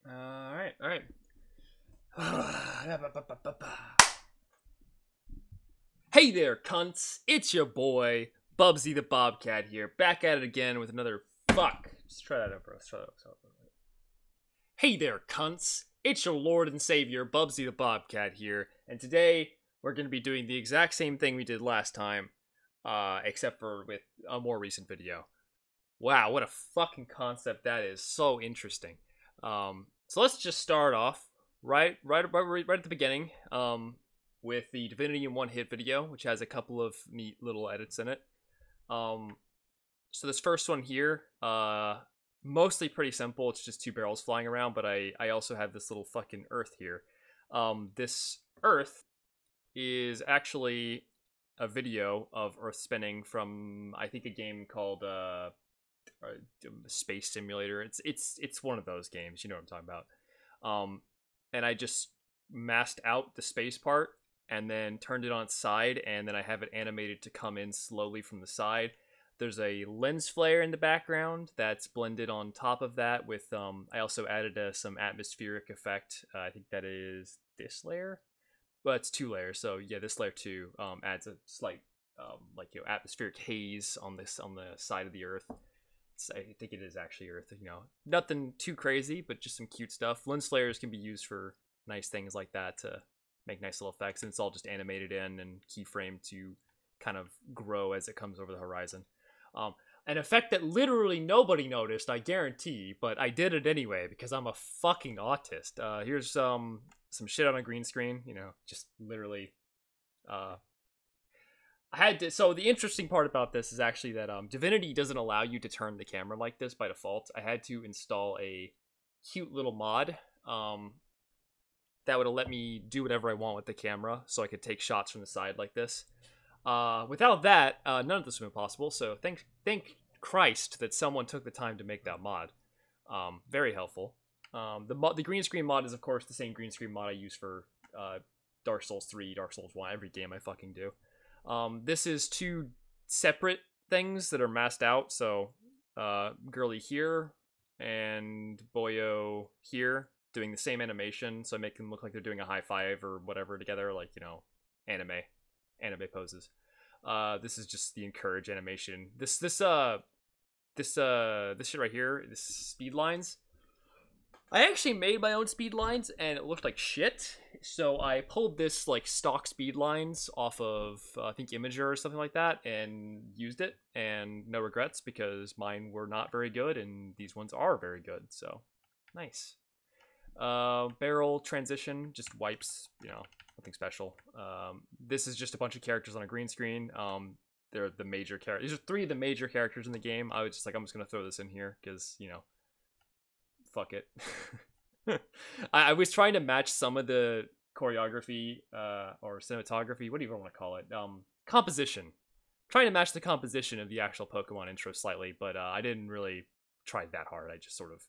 All right. Hey there, cunts! It's your boy Bubsy the Bobcat here, back at it again with another fuck. Just try that out, bro. Let's try that out. Hey there, cunts! It's your Lord and Savior Bubsy the Bobcat here, and today we're going to be doing the exact same thing we did last time, except for with a more recent video. Wow, what a fucking concept that is! So interesting. So let's just start off right at the beginning with the Divinity in One Hit video, which has a couple of neat little edits in it. So this first one here, mostly pretty simple. It's just two barrels flying around, but I also have this little fucking Earth here. This Earth is actually a video of Earth spinning from, I think, a game called Space Simulator. It's one of those games, you know what I'm talking about. And I just masked out the space part and then turned it on its side, and then I have it animated to come in slowly from the side. There's a lens flare in the background that's blended on top of that with I also added some atmospheric effect. I think that is this layer, but it's two layers, so yeah, this layer too adds a slight atmospheric haze on the side of the Earth. I think it is actually Earth, nothing too crazy, but just some cute stuff. Lens flares can be used for nice things like that to make nice little effects, and it's all just animated in and keyframe to kind of grow as it comes over the horizon. An effect that literally nobody noticed, I guarantee, but I did it anyway because I'm a fucking autist. Here's some shit on a green screen, just literally so the interesting part about this is actually that Divinity doesn't allow you to turn the camera like this by default. I had to install a cute little mod that would have let me do whatever I want with the camera, so I could take shots from the side like this. Without that, none of this would have been possible, so thank Christ that someone took the time to make that mod. Very helpful. The green screen mod is, of course, the same green screen mod I use for Dark Souls 3, Dark Souls 1, every game I fucking do. This is two separate things that are masked out, so girly here and boyo here doing the same animation, so I make them look like they're doing a high five or whatever together, like, anime poses. This is just the encourage animation. This shit right here, this speed lines. I actually made my own speed lines and it looked like shit, so I pulled this like stock speed lines off of I think Imager or something like that and used it, and no regrets because mine were not very good and these ones are very good, so nice. Barrel transition just wipes, nothing special. This is just a bunch of characters on a green screen. They're the major characters. These are three of the major characters in the game. I was just like, I'm just gonna throw this in here because fuck it. I was trying to match some of the choreography or cinematography, what do you even want to call it, composition, trying to match the composition of the actual Pokemon intro slightly, but I didn't really try that hard. I just sort of,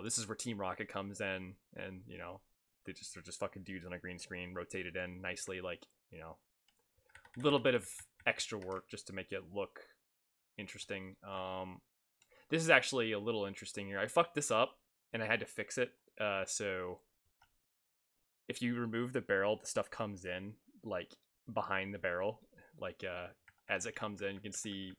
this is where Team Rocket comes in, and they're just fucking dudes on a green screen rotated in nicely, like, a little bit of extra work just to make it look interesting. This is actually a little interesting here. I fucked this up and I had to fix it. So if you remove the barrel, the stuff comes in like behind the barrel. Like as it comes in, you can see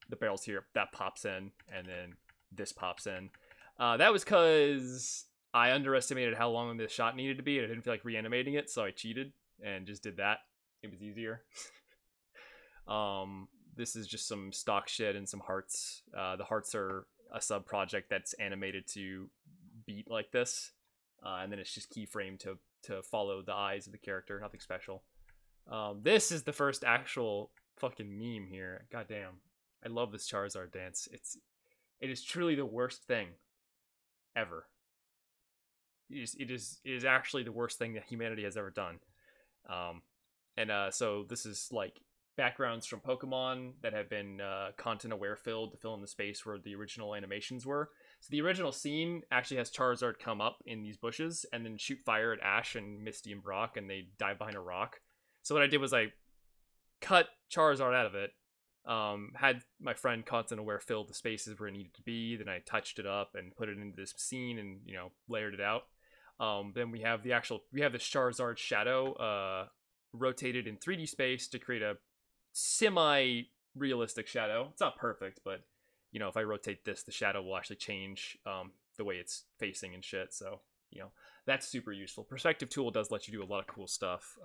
the barrels here. That pops in, and then this pops in. That was because I underestimated how long this shot needed to be, and I didn't feel like reanimating it, so I cheated and just did that. It was easier. This is just some stock shit and some hearts. The hearts are a sub project that's animated to beat like this, and then it's just keyframe to follow the eyes of the character. Nothing special. This is the first actual fucking meme here. Goddamn, I love this Charizard dance. It is truly the worst thing ever. It is actually the worst thing that humanity has ever done. So this is like backgrounds from Pokemon that have been content aware filled to fill in the space where the original animations were. So the original scene actually has Charizard come up in these bushes and then shoot fire at Ash and Misty and Brock, and they dive behind a rock. So what I did was I cut Charizard out of it, Had my friend content aware fill the spaces where it needed to be. Then I touched it up and put it into this scene and, you know, layered it out. Then we have the Charizard shadow rotated in 3D space to create a semi-realistic shadow. It's not perfect, but, you know, if I rotate this, the shadow will actually change the way it's facing and shit. So, you know, that's super useful. Perspective tool does let you do a lot of cool stuff.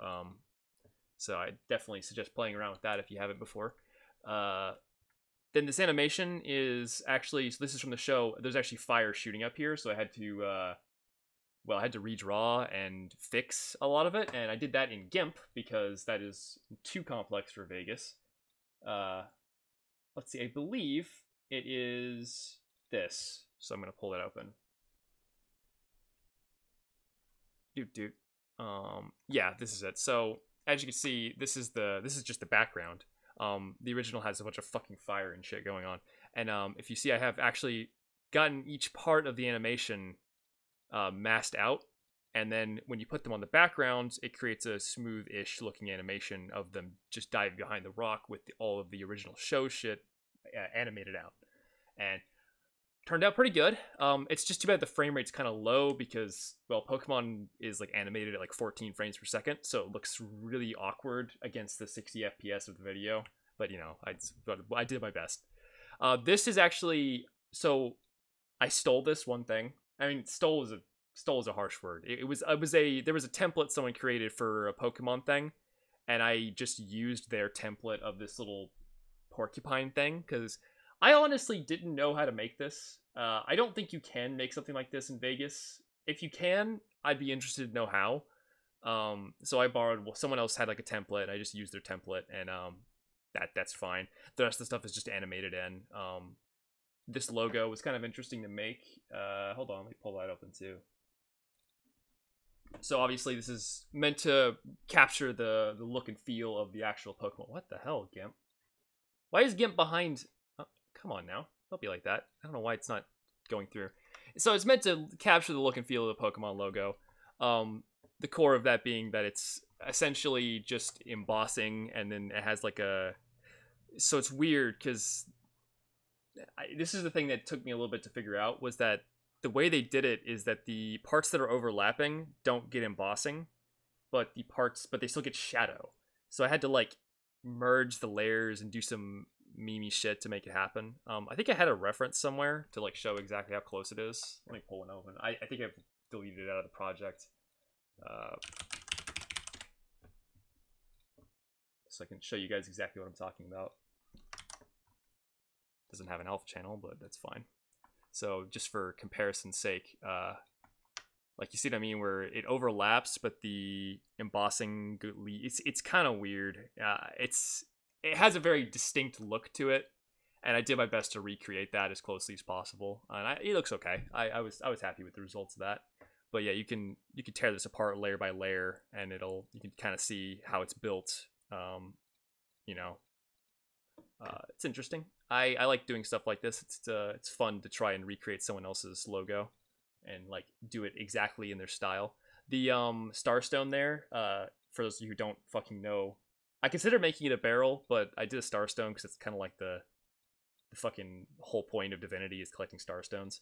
So I definitely suggest playing around with that if you haven't before. Then this animation is actually, so this is from the show, there's actually fire shooting up here, so I had to, I had to redraw and fix a lot of it, and I did that in GIMP, because that is too complex for Vegas. Let's see, I believe it is this, so I'm going to pull that open. Yeah, this is it. So, as you can see, this is just the background. The original has a bunch of fucking fire and shit going on. And if you see, I have actually gotten each part of the animation masked out. And then when you put them on the background, it creates a smooth-ish looking animation of them just diving behind the rock with all of the original show shit animated out. And turned out pretty good. It's just too bad the frame rate's kind of low because, well, Pokemon is like animated at like 14 frames per second, so it looks really awkward against the 60 FPS of the video. But you know, I did my best. This is actually, so I stole this one thing. I mean, stole is a harsh word. There was a template someone created for a Pokemon thing, and I just used their template of this little porcupine thing because I honestly didn't know how to make this. I don't think you can make something like this in Vegas. If you can, I'd be interested to know how. So I borrowed, well, someone else had like a template. I just used their template, and that's fine. The rest of the stuff is just animated in. This logo was kind of interesting to make. Hold on, let me pull that open too. So obviously this is meant to capture the look and feel of the actual Pokemon. What the hell, GIMP? Why is GIMP behind? Come on now, don't be like that. I don't know why it's not going through. So it's meant to capture the look and feel of the Pokemon logo. The core of that being that it's essentially just embossing, and then it has like a... So it's weird, because this is the thing that took me a little bit to figure out, was that the way they did it is that the parts that are overlapping don't get embossing, but they still get shadow. So I had to like merge the layers and do some memey shit to make it happen. I think I had a reference somewhere to like show exactly how close it is. Let me pull one open. I think I've deleted it out of the project. So I can show you guys exactly what I'm talking about. Doesn't have an alpha channel, but that's fine. So just for comparison's sake, like you see what I mean, where it overlaps, but the embossing, it's kind of weird. It has a very distinct look to it, and I did my best to recreate that as closely as possible. And it looks okay. I was happy with the results of that. But yeah, you can tear this apart layer by layer, and you can kind of see how it's built. You know, it's interesting. I like doing stuff like this. It's fun to try and recreate someone else's logo and like do it exactly in their style. The Starstone there, for those of you who don't fucking know, I consider making it a barrel, but I did a Starstone because it's kind of like the fucking whole point of Divinity is collecting Starstones.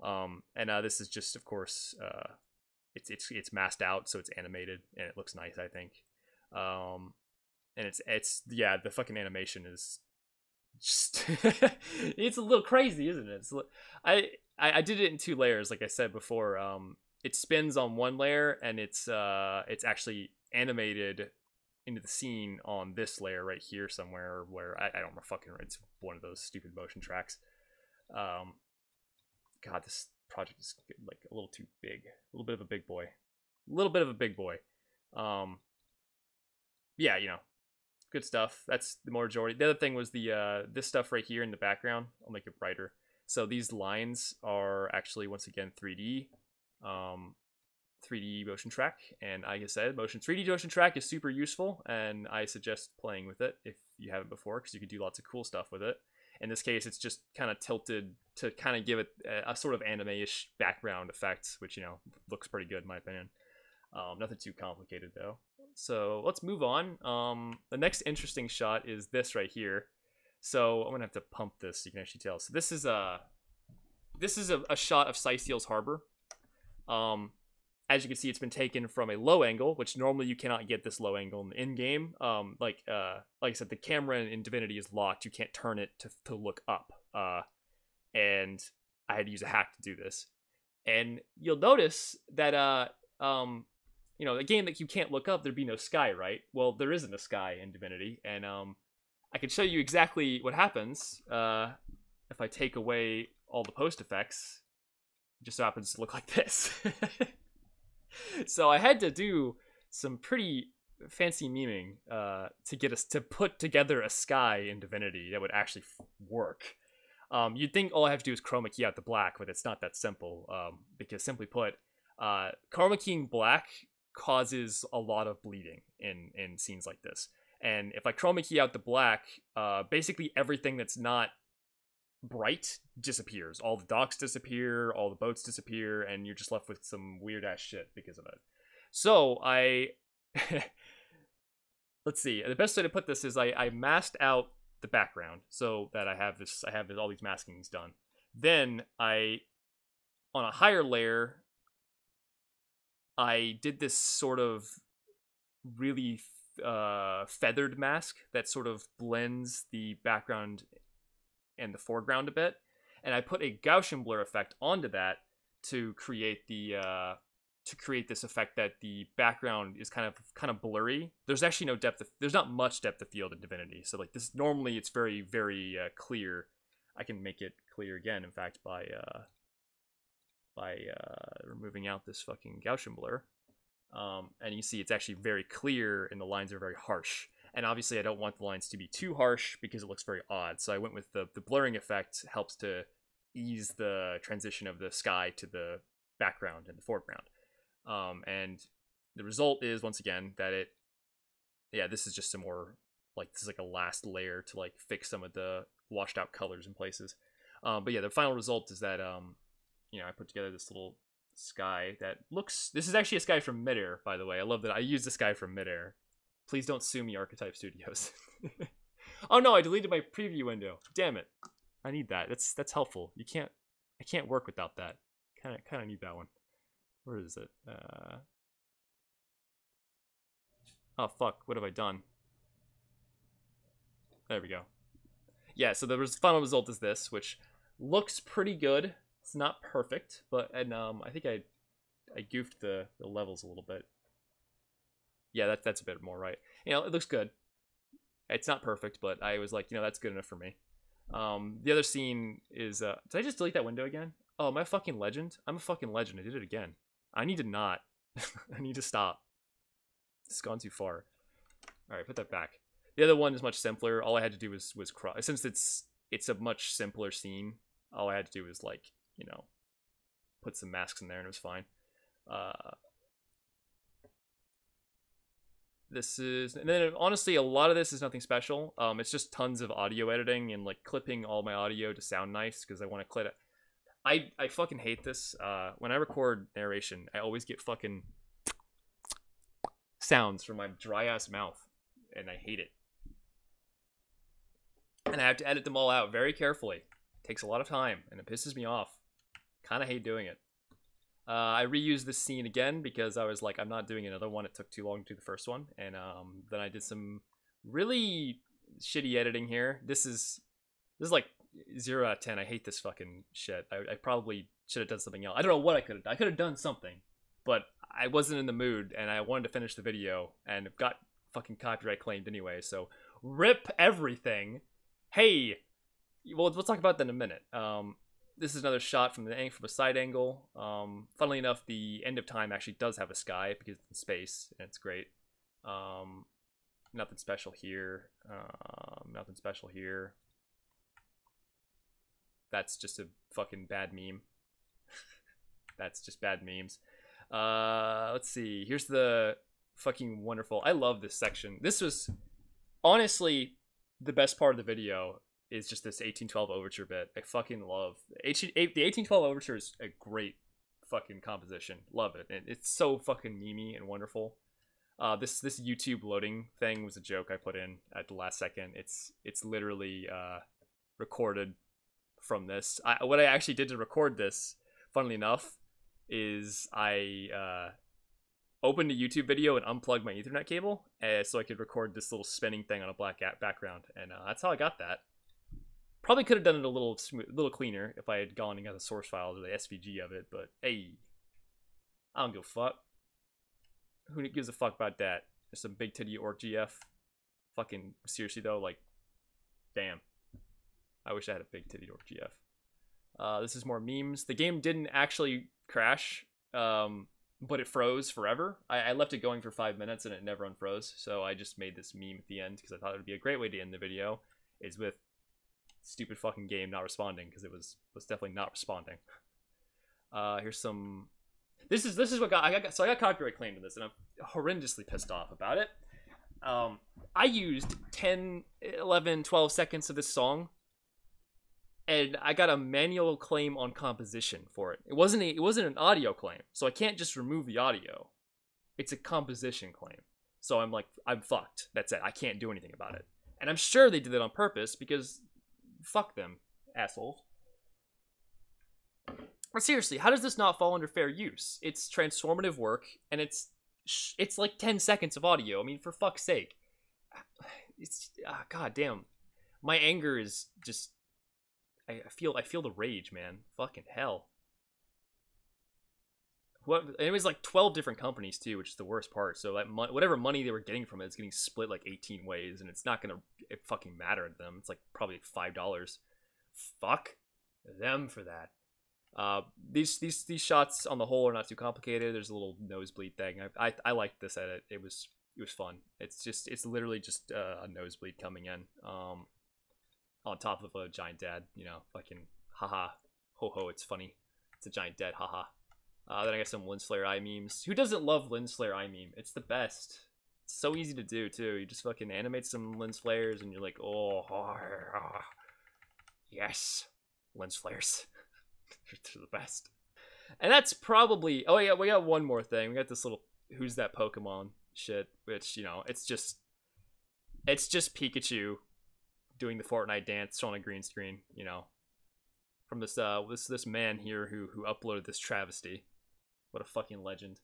And this is just, of course, it's masked out, so it's animated and it looks nice, I think. And it's yeah, the fucking animation is just it's a little crazy, isn't it? I did it in 2 layers, like I said before. It spins on one layer, and it's actually animated into the scene on this layer right here somewhere, where I don't know, fucking, it's one of those stupid motion tracks. God, this project is like a little too big, a little bit of a big boy, yeah, you know, good stuff. That's the majority. The other thing was the this stuff right here in the background. I'll make it brighter. So these lines are actually, once again, 3D 3D motion track, and like I said, 3D motion track is super useful, and I suggest playing with it if you haven't before, because you can do lots of cool stuff with it. In this case, it's just kind of tilted to kind of give it a sort of anime-ish background effect, which, you know, looks pretty good in my opinion. Nothing too complicated though. So let's move on. The next interesting shot is this right here. So I'm gonna have to pump this so you can actually tell. So this is a shot of Scythiel's Harbor. As you can see, it's been taken from a low angle, which normally you cannot get this low angle in game. Like I said, the camera in Divinity is locked. You can't turn it to look up. And I had to use a hack to do this. And you'll notice that you know, a game that you can't look up, there'd be no sky, right? Well, there isn't a sky in Divinity, and I can show you exactly what happens if I take away all the post effects. It just so happens to look like this. So I had to do some pretty fancy memeing to get us to put together a sky in Divinity that would actually work. You'd think all I have to do is chroma key out the black, but it's not that simple. Because simply put, chroma keying black causes a lot of bleeding in scenes like this. And if I chroma key out the black, basically everything that's not bright disappears. All the docks disappear, all the boats disappear, and you're just left with some weird ass shit because of it. So I let's see. The best way to put this is I masked out the background so that I have all these maskings done. Then on a higher layer, I did this sort of really feathered mask that sort of blends the background and the foreground a bit, and I put a Gaussian blur effect onto that to create this effect that the background is kind of blurry. There's actually no depth. There's not much depth of field in Divinity, so like this normally it's very very clear. I can make it clear again, in fact, by removing out this fucking Gaussian blur. And you see it's actually very clear and the lines are very harsh. And obviously I don't want the lines to be too harsh because it looks very odd. So I went with the blurring effect. Helps to ease the transition of the sky to the background and the foreground. And the result is, once again, that this is just some more, like, this is like a last layer to like fix some of the washed out colors in places. But yeah, the final result is that, you know, I put together this little sky that looks, this is actually a sky from Midair, by the way. I love that I used the sky from Midair. Please don't sue me, Archetype Studios. Oh no, I deleted my preview window. Damn it. I need that. That's helpful. I can't work without that. Kind of need that one. Where is it? Oh fuck, what have I done? There we go. Yeah, so the final result is this, which looks pretty good. It's not perfect, but I think I goofed the levels a little bit. Yeah, that's a bit more right. You know, it looks good. It's not perfect, but I was like, you know, that's good enough for me. The other scene is, did I just delete that window again? Oh, am I a fucking legend? I'm a fucking legend. I did it again. I need to not. I need to stop. It's gone too far. All right, put that back. The other one is much simpler. All I had to do was cross. Since it's a much simpler scene, all I had to do was, like, you know, put some masks in there and it was fine. This is, and then honestly, a lot of this is nothing special. It's just tons of audio editing and like clipping all my audio to sound nice because I want to clip it. I fucking hate this. When I record narration, I always get fucking sounds from my dry ass mouth, and I hate it. And I have to edit them all out very carefully. It takes a lot of time, and it pisses me off. Kind of hate doing it. I reused this scene again because I was like, I'm not doing another one. It took too long to do the first one. And then I did some really shitty editing here. This is like 0 out of 10. I hate this fucking shit. I probably should have done something else. I don't know what I could have done. I could have done something, but I wasn't in the mood and I wanted to finish the video and it got fucking copyright claimed anyway. So rip everything. Hey, we'll talk about that in a minute. This is another shot from a side angle. Funnily enough, the end of time actually does have a sky because it's in space, and it's great. Nothing special here. Nothing special here. That's just a fucking bad meme. That's just bad memes. Let's see. Here's the fucking wonderful. I love this section. This was honestly the best part of the video. Is just this 1812 overture bit. I fucking love the 1812 overture is a great fucking composition. Love it. And it's so fucking memey and wonderful. This YouTube loading thing was a joke I put in at the last second. It's literally recorded from this. What I actually did to record this, funnily enough, is I opened a YouTube video and unplugged my Ethernet cable so I could record this little spinning thing on a black background, and that's how I got that. Probably could have done it a little cleaner if I had gone and got the source file or the SVG of it, but hey, I don't give a fuck. Who gives a fuck about that? There's some big titty orc GF. Fucking seriously though, like, damn. I wish I had a big titty orc GF. This is more memes. The game didn't actually crash, but it froze forever. I left it going for 5 minutes and it never unfroze, so I just made this meme at the end because I thought it would be a great way to end the video, is with stupid fucking game not responding, because it was definitely not responding. Here's some... This is what I got copyright claimed in this, and I'm horrendously pissed off about it. I used 10, 11, 12 seconds of this song, and I got a manual claim on composition for it. It wasn't an audio claim, so I can't just remove the audio. It's a composition claim. So I'm like, I'm fucked. That's it. I can't do anything about it. And I'm sure they did it on purpose, because fuck them, assholes. But seriously, how does this not fall under fair use? It's transformative work, and it's like 10 seconds of audio. I mean, for fuck's sake. It's god damn. My anger is just... I feel the rage, man. Fucking hell. It was like 12 different companies too, which is the worst part. So like whatever money they were getting from it is getting split like 18 ways, and it's not gonna fucking matter to them. It's like probably like $5. Fuck them for that. These shots on the whole are not too complicated. There's a little nosebleed thing. I liked this edit. It was fun. It's literally just a nosebleed coming in on top of a giant dad. You know, fucking haha, ho ho. It's funny. It's a giant dad, haha. Then I got some Lens Flare eye memes. Who doesn't love Lens Flare eye meme? It's the best. It's so easy to do too. You just fucking animate some lens flares, and you're like, yes, lens flares. They're the best. And that's probably... Oh yeah, we got one more thing. We got this little who's that Pokemon shit, which, you know, it's just Pikachu doing the Fortnite dance on a green screen, you know, from this this man here who uploaded this travesty. What a fucking legend.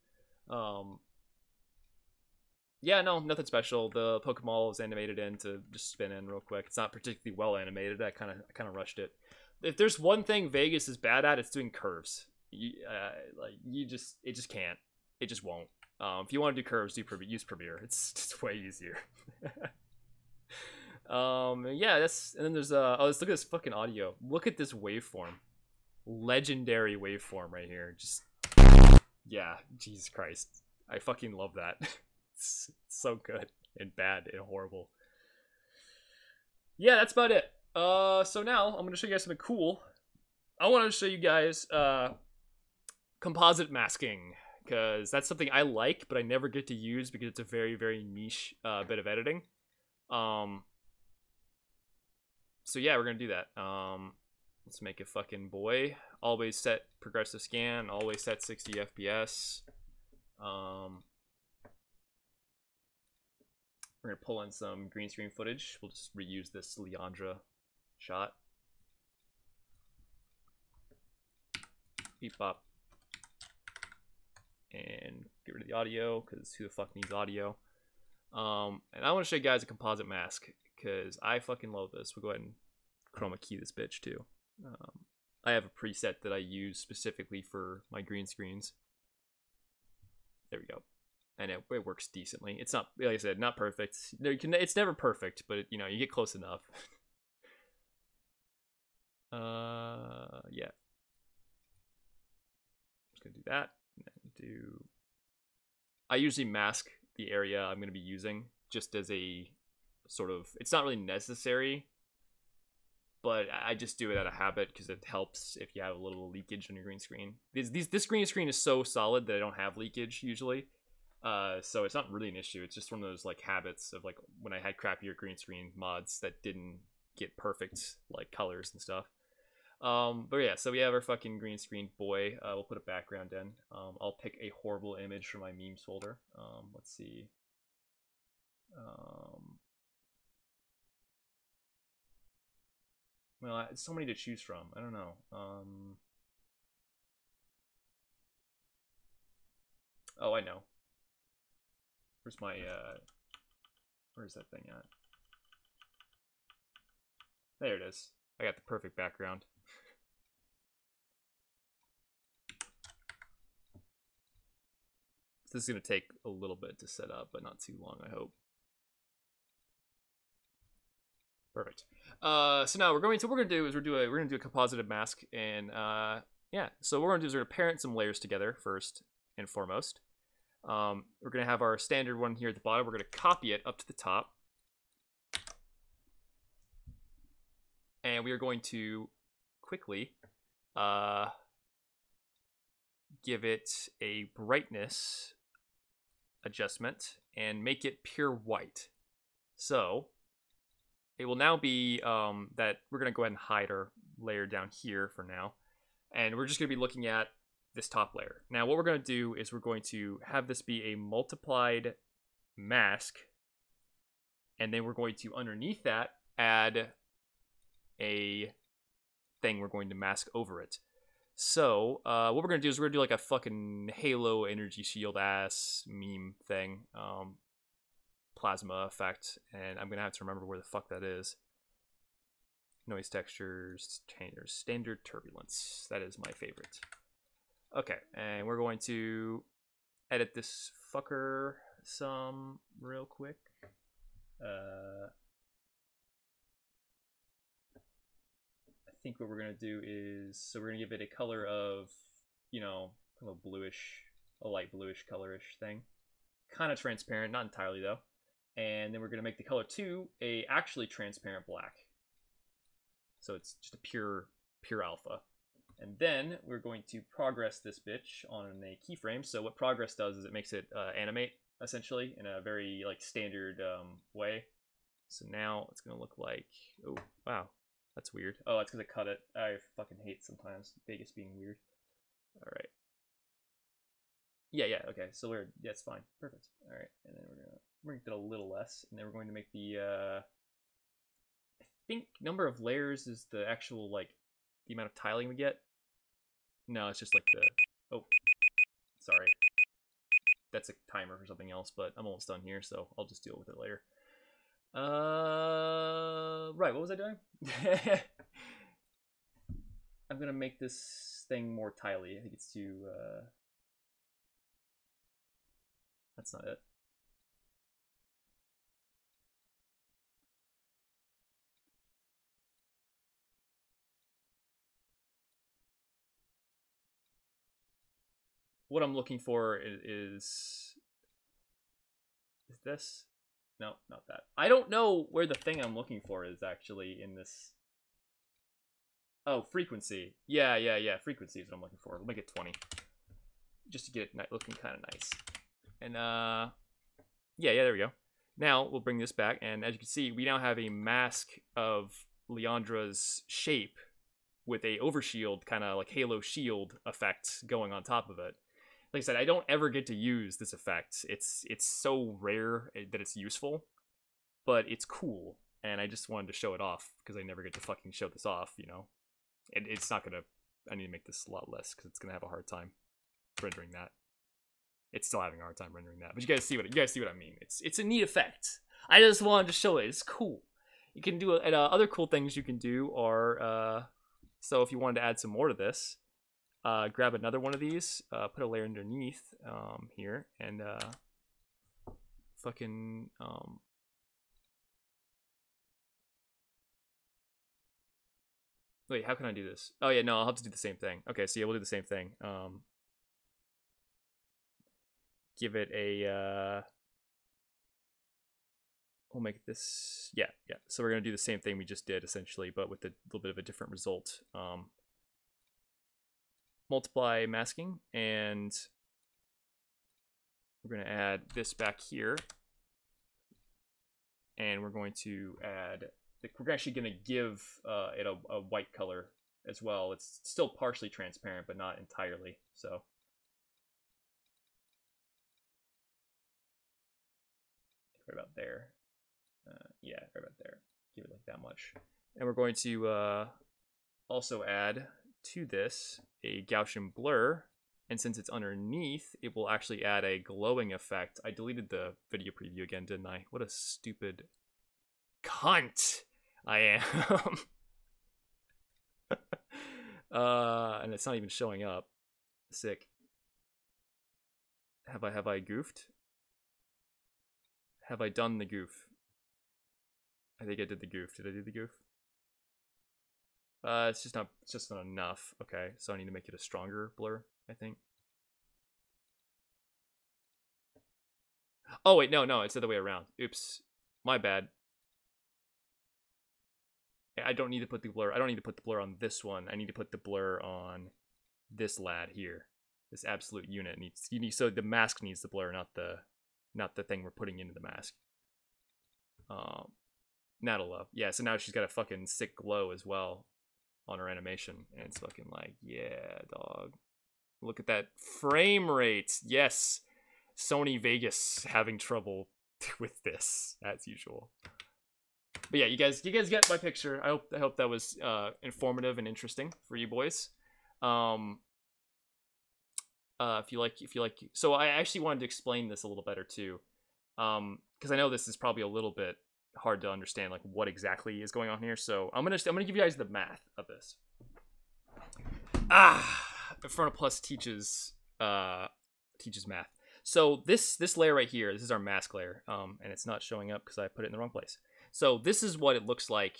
Yeah, no, nothing special. The Pokemon is animated in to just spin in real quick. It's not particularly well animated. I kind of rushed it. If there's one thing Vegas is bad at, it's doing curves. It just can't. It just won't. If you want to do curves, use Premiere. It's way easier. Yeah, and then there's let's look at this fucking audio. Look at this waveform. Legendary waveform right here. Just, yeah, Jesus Christ. I fucking love that. It's so good and bad and horrible. Yeah, that's about it. So now I'm gonna show you guys something cool. I want to show you guys composite masking, because that's something I like, but I never get to use because it's a very, very niche bit of editing. So yeah, we're gonna do that. Let's make a fucking boy. Always set progressive scan. Always set 60 FPS. We're gonna pull in some green screen footage. We'll just reuse this Leandra shot. Beep bop. And get rid of the audio, because who the fuck needs audio? And I want to show you guys a composite mask, because I fucking love this. We'll go ahead and chroma key this bitch too. I have a preset that I use specifically for my green screens. There we go. And it works decently. It's not, like I said, not perfect. It's never perfect, but you know, you get close enough. Yeah. Just gonna do that. And I usually mask the area I'm gonna be using just as a sort of, it's not really necessary, but I just do it out of habit because it helps if you have a little leakage on your green screen. This green screen is so solid that I don't have leakage usually. So it's not really an issue. It's just one of those like habits of like when I had crappier green screen mods that didn't get perfect like colors and stuff. But yeah, so we have our fucking green screen boy. We'll put a background in. I'll pick a horrible image from my memes folder. Let's see. Well, it's so many to choose from. I don't know. Oh, I know. Where's my, where's that thing at? There it is. I got the perfect background. This is going to take a little bit to set up, but not too long, I hope. Perfect. So now what we're gonna do is we're gonna do a composited mask, and yeah. So what we're gonna do is we're gonna parent some layers together first and foremost. We're gonna have our standard one here at the bottom. We're gonna copy it up to the top, and we are going to quickly give it a brightness adjustment and make it pure white. So it will now be that we're going to go ahead and hide our layer down here for now. And we're just going to be looking at this top layer. Now what we're going to do is we're going to have this be a multiplied mask. And then we're going to, underneath that, add a thing we're going to mask over it. So what we're going to do is we're going to do like a fucking Halo energy shield ass meme thing. Plasma effect, and I'm gonna have to remember where the fuck that is. Noise textures, standard turbulence. That is my favorite. Okay, and we're going to edit this fucker some real quick. I think what we're gonna do is, so we're gonna give it a color of, you know, kind of bluish, a light bluish colorish thing. Kind of transparent, not entirely though. And then we're going to make the color 2 a actually transparent black. So it's just a pure alpha. And then we're going to progress this bitch on a keyframe. So what progress does is it makes it animate, essentially, in a very like standard way. So now it's going to look like, oh, wow, that's weird. Oh, that's because I cut it. I fucking hate sometimes Vegas being weird. All right. Yeah, okay, so yeah, it's fine. Perfect. All right, and then we're going to make it a little less, and then we're going to make the, I think number of layers is the actual, like, the amount of tiling we get. No, it's just like the, oh, sorry. That's a timer for something else, but I'm almost done here, so I'll just deal with it later. Right, what was I doing? I'm going to make this thing more tiley. I think it's too, that's not it. What I'm looking for is this? No, not that. I don't know where the thing I'm looking for is actually in this. Oh, frequency. Yeah. Frequency is what I'm looking for. We'll make it 20. Just to get it looking kind of nice. And, yeah, there we go. Now, we'll bring this back, and as you can see, we now have a mask of Leandra's shape with a overshield, kind of like Halo shield effect going on top of it. Like I said, I don't ever get to use this effect. It's so rare that it's useful, but it's cool, and I just wanted to show it off, because I never get to fucking show this off, you know? It's not gonna... I need to make this a lot less, because it's gonna have a hard time rendering that. It's still having a hard time rendering that, but you guys see what I mean. It's a neat effect. I just wanted to show it. It's cool. You can do it. Other cool things you can do are so if you wanted to add some more to this, grab another one of these, put a layer underneath here, and fucking wait, how can I do this? Oh yeah, no, I'll have to do the same thing. Okay, so yeah, we'll do the same thing. Give it a we'll make this, yeah. So we're gonna do the same thing we just did essentially, but with a little bit of a different result. Multiply masking, and we're gonna add this back here, and we're going to add, we're actually gonna give it a white color as well. It's still partially transparent, but not entirely, so. right about there. Yeah, right about there. Give it like that much. And we're going to also add to this a Gaussian blur. And since it's underneath, it will actually add a glowing effect. I deleted the video preview again, didn't I? What a stupid cunt I am. And it's not even showing up. Sick. Have I goofed? Have I done the goof? I think I did the goof. Did I do the goof? It's just not enough. Okay, so I need to make it a stronger blur, I think. Oh wait, no, it's the other way around. Oops, my bad. I don't need to put the blur. I don't need to put the blur on this one. I need to put the blur on this lad here. This absolute unit needs. So the mask needs the blur, not the thing we're putting into the mask. That'll love. Yeah. So now she's got a fucking sick glow as well on her animation, and it's fucking like, yeah, dog. Look at that frame rate. Yes, Sony Vegas having trouble with this as usual. But yeah, you guys get my picture. I hope that was informative and interesting for you boys. If you like, so I actually wanted to explain this a little better too, because I know this is probably a little bit hard to understand, like what exactly is going on here. So I'm gonna give you guys the math of this. Inferno Plus teaches math. So this layer right here, this is our mask layer, and it's not showing up because I put it in the wrong place. So this is what it looks like.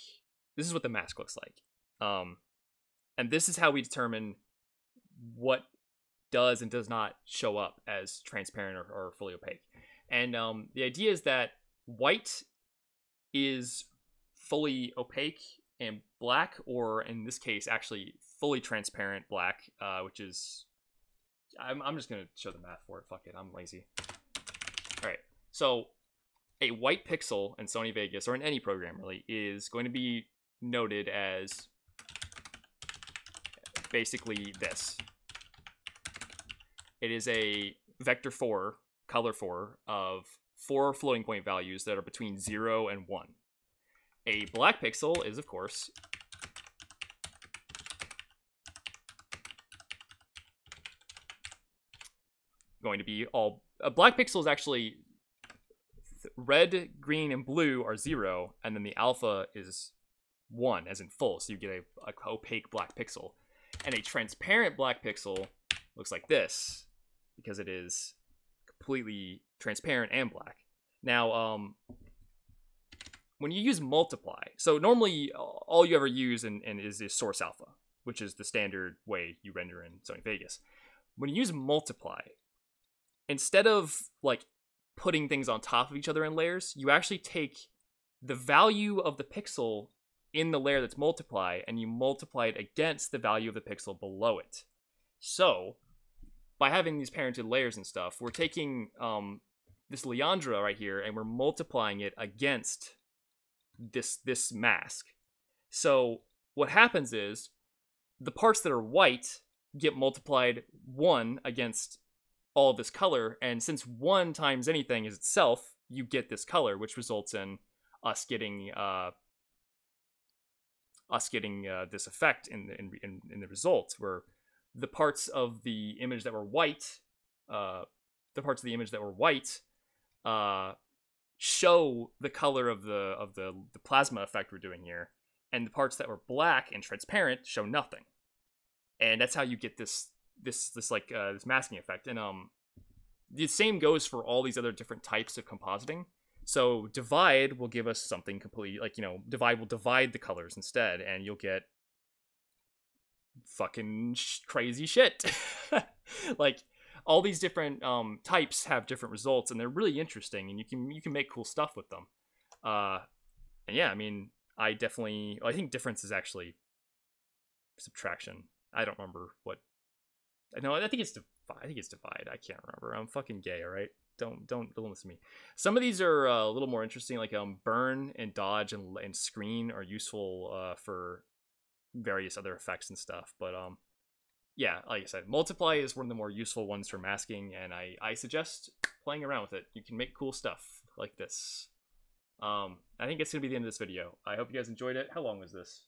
This is what the mask looks like, and this is how we determine what does and does not show up as transparent or fully opaque. And the idea is that white is fully opaque and black, or in this case, actually fully transparent black, which is, I'm just gonna show the math for it. Fuck it, I'm lazy. All right, so a white pixel in Sony Vegas, or in any program really, is going to be noted as basically this. It is a vector 4, color 4, of 4 floating point values that are between 0 and 1. A black pixel is, of course, going to be all... A black pixel is actually red, green, and blue are 0, and then the alpha is 1, as in full, so you get a opaque black pixel. And a transparent black pixel looks like this, because it is completely transparent and black. Now, when you use multiply, so normally all you ever use is source alpha, which is the standard way you render in Sony Vegas. When you use multiply, instead of like putting things on top of each other in layers, you actually take the value of the pixel in the layer that's multiply and you multiply it against the value of the pixel below it. So by having these parented layers and stuff, we're taking this Leandra right here and we're multiplying it against this mask. So what happens is the parts that are white get multiplied 1 against all of this color, and since 1 times anything is itself, you get this color, which results in us getting this effect in the result, where the parts of the image that were white, show the color of the plasma effect we're doing here, and the parts that were black and transparent show nothing. And that's how you get this masking effect. And the same goes for all these other different types of compositing. So divide will give us something completely, like, divide will divide the colors instead, and you'll get fucking crazy shit. Like, all these different types have different results, and they're really interesting, and you can make cool stuff with them. And yeah, I mean, I think difference is actually subtraction. I don't remember what. No, I think it's divide. I can't remember. I'm fucking gay, all right? Don't listen to me. Some of these are a little more interesting, like burn and dodge and screen are useful for various other effects and stuff. But yeah, like I said, multiply is one of the more useful ones for masking, and I suggest playing around with it. You can make cool stuff. like this. I think it's gonna be the end of this video. I hope you guys enjoyed it. How long was this?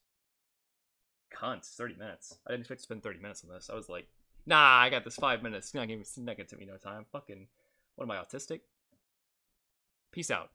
Cunts, 30 minutes. I didn't expect to spend 30 minutes on this. I was like, nah, I got this 5 minutes. Not gonna take me no time. Fucking, what am I, autistic? Peace out.